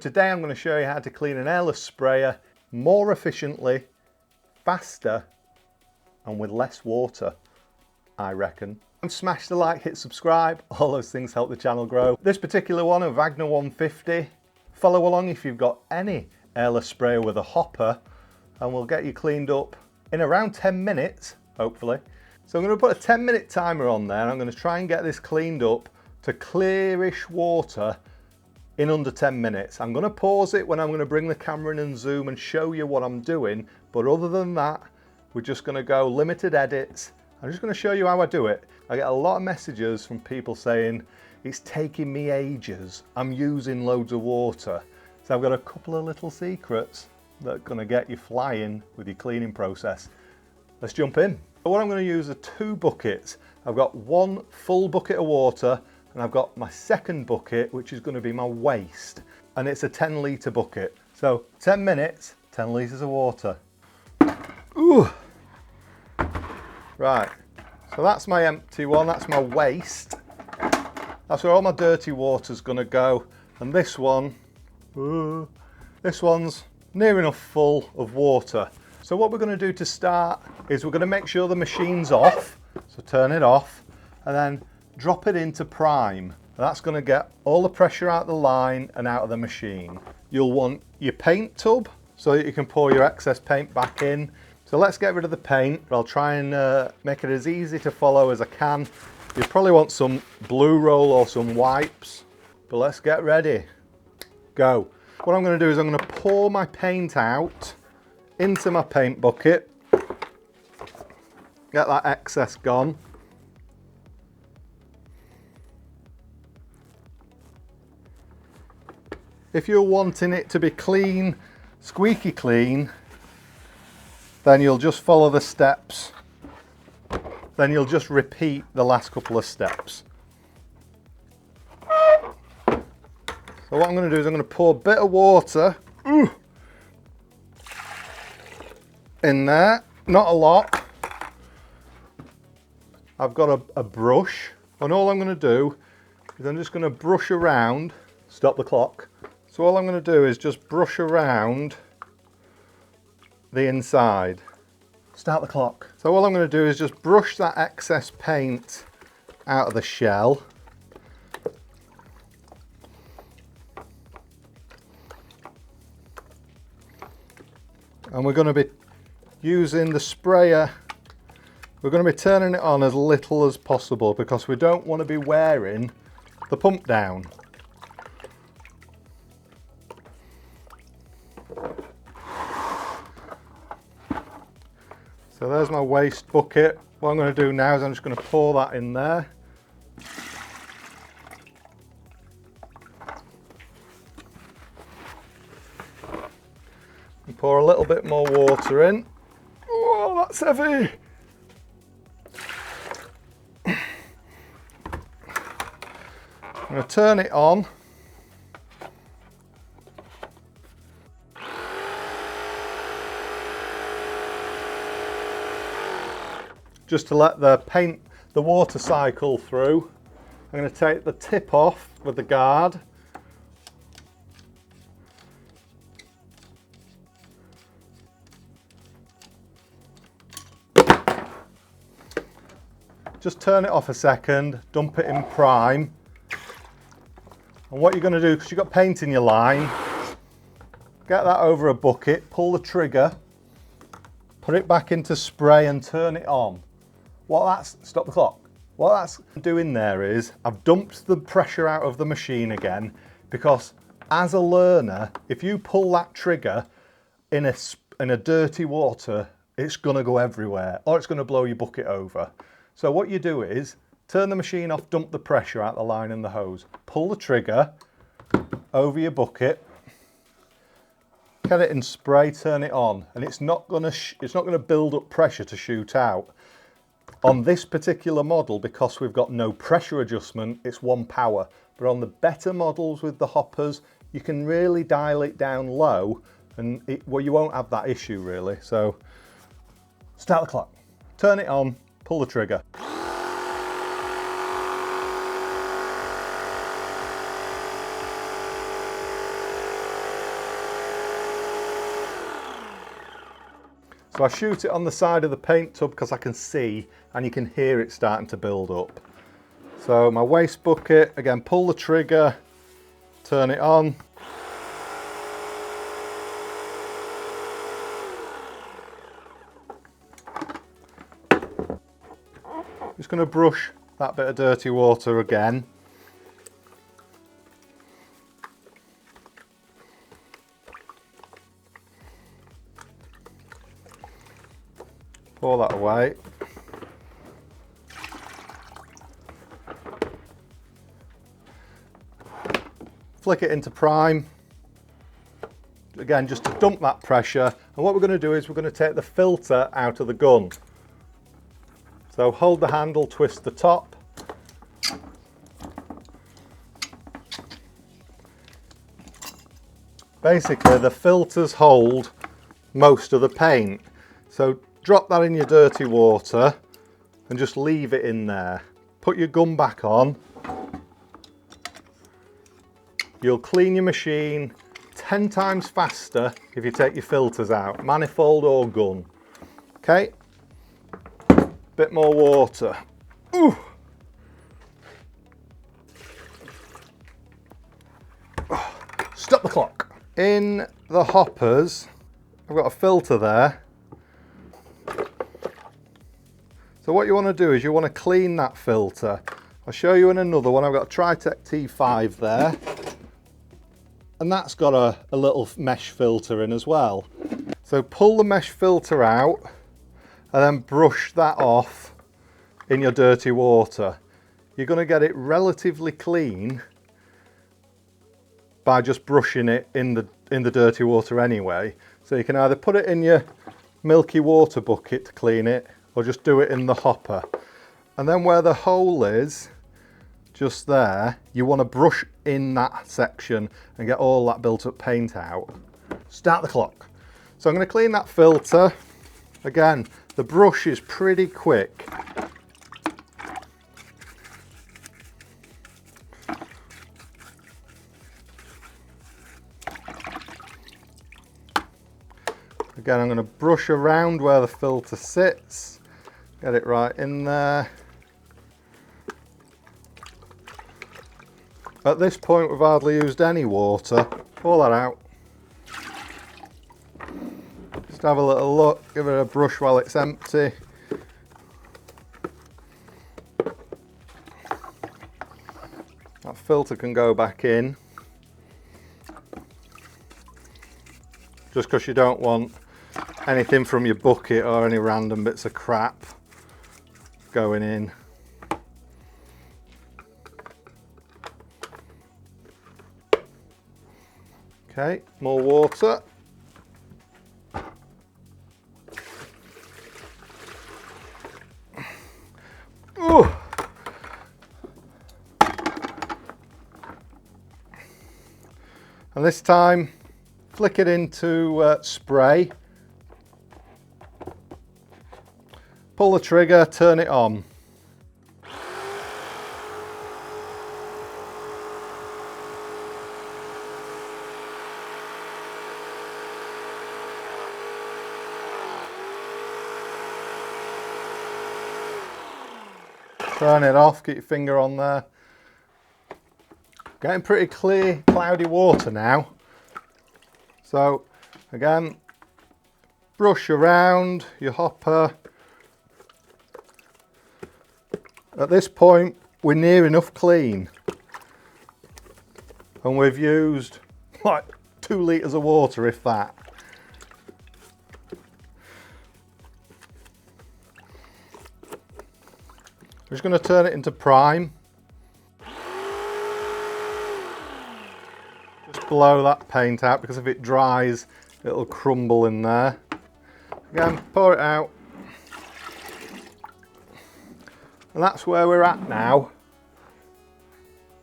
Today I'm going to show you how to clean an airless sprayer more efficiently, faster and with less water, I reckon. And smash the like, hit subscribe, all those things help the channel grow. This particular one, a Wagner 150, follow along if you've got any airless sprayer with a hopper and we'll get you cleaned up in around 10 minutes, hopefully. So I'm going to put a 10-minute timer on there and I'm going to try and get this cleaned up to clearish water in under 10 minutes. I'm going to pause it when I'm going to bring the camera in and zoom and show you what I'm doing, but other than that we're just going to go limited edits. I'm just going to show you how I do it. I get a lot of messages from people saying it's taking me ages, I'm using loads of water. So I've got a couple of little secrets that are going to get you flying with your cleaning process. Let's jump in. What I'm going to use are 2 buckets. I've got one full bucket of water and I've got my second bucket, which is going to be my waste, and it's a 10-litre bucket. So 10 minutes, 10 litres of water. Ooh. Right, so that's my empty one, that's my waste. That's where all my dirty water's going to go. And this one, this one's near enough full of water. So what we're going to do to start is we're going to make sure the machine's off. So turn it off and then drop it into prime. And that's going to get all the pressure out of the line and out of the machine. You'll want your paint tub so that you can pour your excess paint back in. So let's get rid of the paint. I'll try and make it as easy to follow as I can. You'll probably want some blue roll or some wipes, but let's get ready. Go. What I'm going to do is I'm going to pour my paint out into my paint bucket. Get that excess gone. If you're wanting it to be clean, squeaky clean, then you'll just follow the steps. Then you'll just repeat the last couple of steps. So what I'm going to do is I'm going to pour a bit of water in there, not a lot. I've got a brush, and all I'm going to do is I'm just going to brush around. Stop the clock. So all I'm going to do is just brush around the inside. Start the clock. So all I'm going to do is just brush that excess paint out of the shell. And we're going to be using the sprayer. We're going to be turning it on as little as possible because we don't want to be wearing the pump down. So there's my waste bucket. What I'm going to do now is I'm just going to pour that in there. And pour a little bit more water in. Oh, that's heavy. I'm going to turn it on. Just to let the water cycle through. I'm going to take the tip off with the guard. Just turn it off a second, dump it in prime. And what you're going to do, because you've got paint in your line, get that over a bucket, pull the trigger, put it back into spray and turn it on. Stop the clock. What that's doing there is I've dumped the pressure out of the machine again, because as a learner, if you pull that trigger in a dirty water, it's going to go everywhere or it's going to blow your bucket over. So what you do is turn the machine off, dump the pressure out the line and the hose, pull the trigger over your bucket, get it in spray, turn it on, and it's not going to build up pressure to shoot out. On this particular model, because we've got no pressure adjustment, it's 1 power. But on the better models with the hoppers, you can really dial it down low and you won't have that issue really. So start the clock, turn it on, pull the trigger. So I shoot it on the side of the paint tub because I can see and you can hear it starting to build up. So my waste bucket, again, pull the trigger, turn it on. Just going to brush that bit of dirty water again. Pour that away. Flick it into prime. Again, just to dump that pressure. And what we're going to do is we're going to take the filter out of the gun. So hold the handle, twist the top. Basically, the filters hold most of the paint. So drop that in your dirty water and just leave it in there. Put your gun back on. You'll clean your machine 10 times faster if you take your filters out, manifold or gun. Okay, bit more water. Ooh. Stop the clock. In the hoppers, I've got a filter there. So what you want to do is you want to clean that filter. I'll show you in another one. I've got a Tritec T5 there. And that's got a little mesh filter in as well. So pull the mesh filter out and then brush that off in your dirty water. You're going to get it relatively clean by just brushing it in the dirty water anyway. So you can either put it in your milky water bucket to clean it, or just do it in the hopper. And then where the hole is, just there, you want to brush in that section and get all that built up paint out. Start the clock. So I'm going to clean that filter. Again, the brush is pretty quick. Again, I'm going to brush around where the filter sits, get it right in there. At this point, we've hardly used any water. Pour that out. Just have a little look, give it a brush while it's empty. That filter can go back in. Just because you don't want anything from your bucket or any random bits of crap going in. Okay, more water. Ooh. And this time, flick it into spray. Pull the trigger, turn it on. Turn it off, get your finger on there. Getting pretty clear, cloudy water now. So again, brush around your hopper. At this point, we're near enough clean. And we've used like 2 litres of water, if that. I'm just going to turn it into prime. Just blow that paint out because if it dries, it'll crumble in there. Again, pour it out. And that's where we're at now.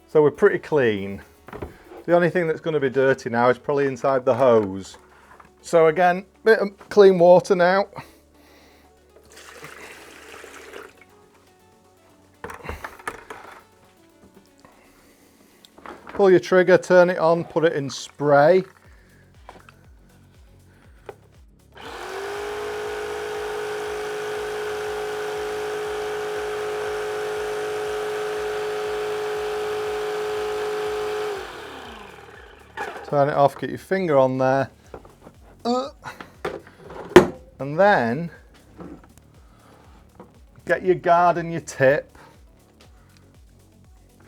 So we're pretty clean. The only thing that's going to be dirty now is probably inside the hose. So again, bit of clean water now. Pull your trigger, turn it on, put it in spray. Turn it off, get your finger on there. And then get your guard and your tip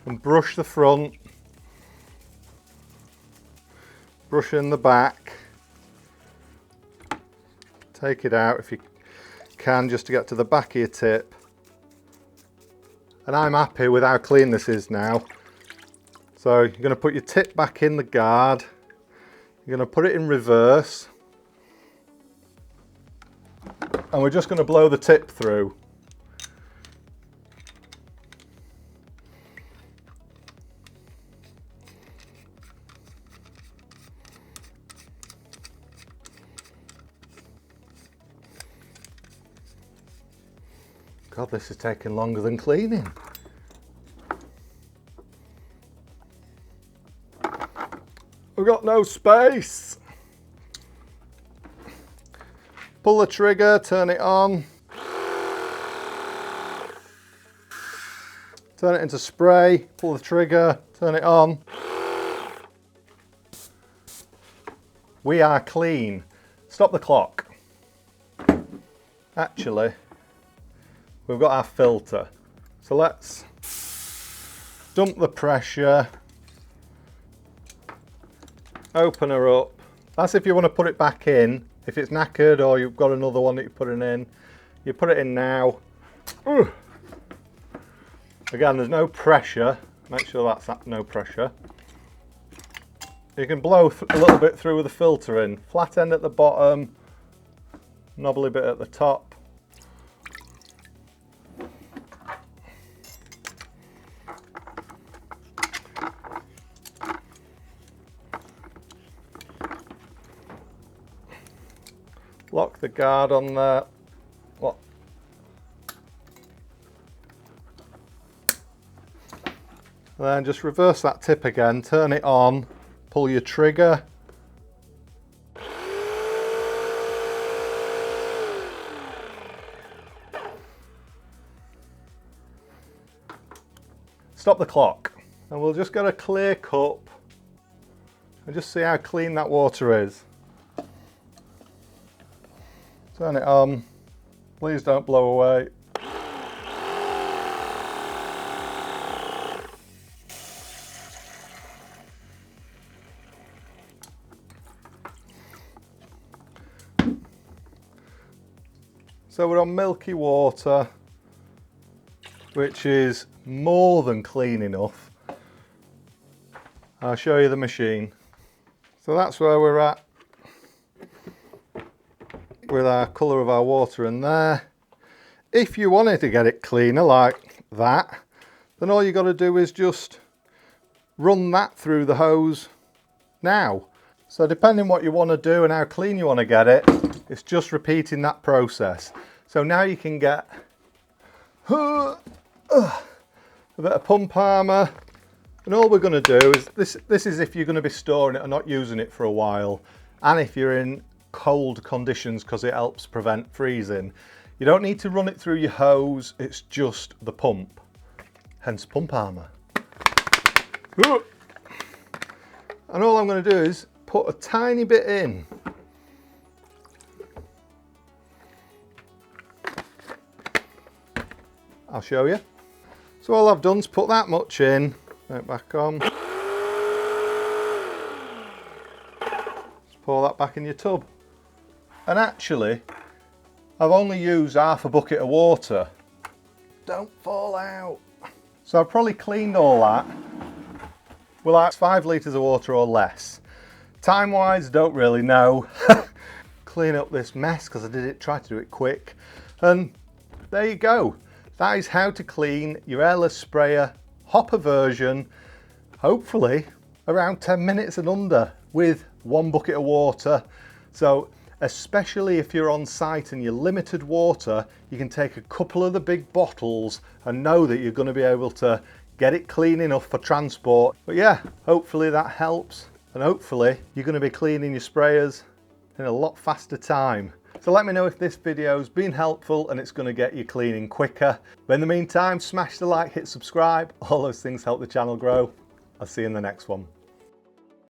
and brush the front, brush in the back, take it out if you can just to get to the back of your tip. And I'm happy with how clean this is now. So you're going to put your tip back in the guard, you're going to put it in reverse, and we're just going to blow the tip through. God, this is taking longer than cleaning. We've got no space. Pull the trigger, turn it on. Turn it into spray, pull the trigger, turn it on. We are clean. Stop the clock. Actually, we've got our filter. So let's dump the pressure. Open her up. That's if you want to put it back in. If it's knackered or you've got another one that you're putting in, you put it in now. Ooh. Again, there's no pressure. Make sure that's no pressure. You can blow a little bit through with the filter in. Flat end at the bottom, knobbly bit at the top. Lock the guard on there. What? Then just reverse that tip again, turn it on, pull your trigger. Stop the clock. And we'll just get a clear cup and just see how clean that water is. Turn it on, please don't blow away. So we're on milky water, which is more than clean enough. I'll show you the machine. So that's where we're at with our colour of our water in there. If you wanted to get it cleaner like that, then all you got to do is just run that through the hose now. So depending what you want to do and how clean you want to get it, it's just repeating that process. So now you can get a bit of pump armour, and all we're going to do is, this is if you're going to be storing it and not using it for a while, and if you're in cold conditions because it helps prevent freezing. You don't need to run it through your hose, it's just the pump, hence pump armour. And all I'm going to do is put a tiny bit in. I'll show you. So all I've done is put that much in, turn it back on. Just pour that back in your tub. And actually, I've only used half a bucket of water. Don't fall out. So I've probably cleaned all that. Well, that's 5 litres of water or less. Time-wise, don't really know. Clean up this mess because I tried to do it quick. And there you go. That is how to clean your airless sprayer hopper version, hopefully around 10 minutes and under with 1 bucket of water. So especially if you're on site and you're limited water, you can take a couple of the big bottles and know that you're going to be able to get it clean enough for transport. But yeah, hopefully that helps, and hopefully you're going to be cleaning your sprayers in a lot faster time. So let me know if this video's been helpful and it's going to get you cleaning quicker. But in the meantime, smash the like, hit subscribe, all those things help the channel grow. I'll see you in the next one.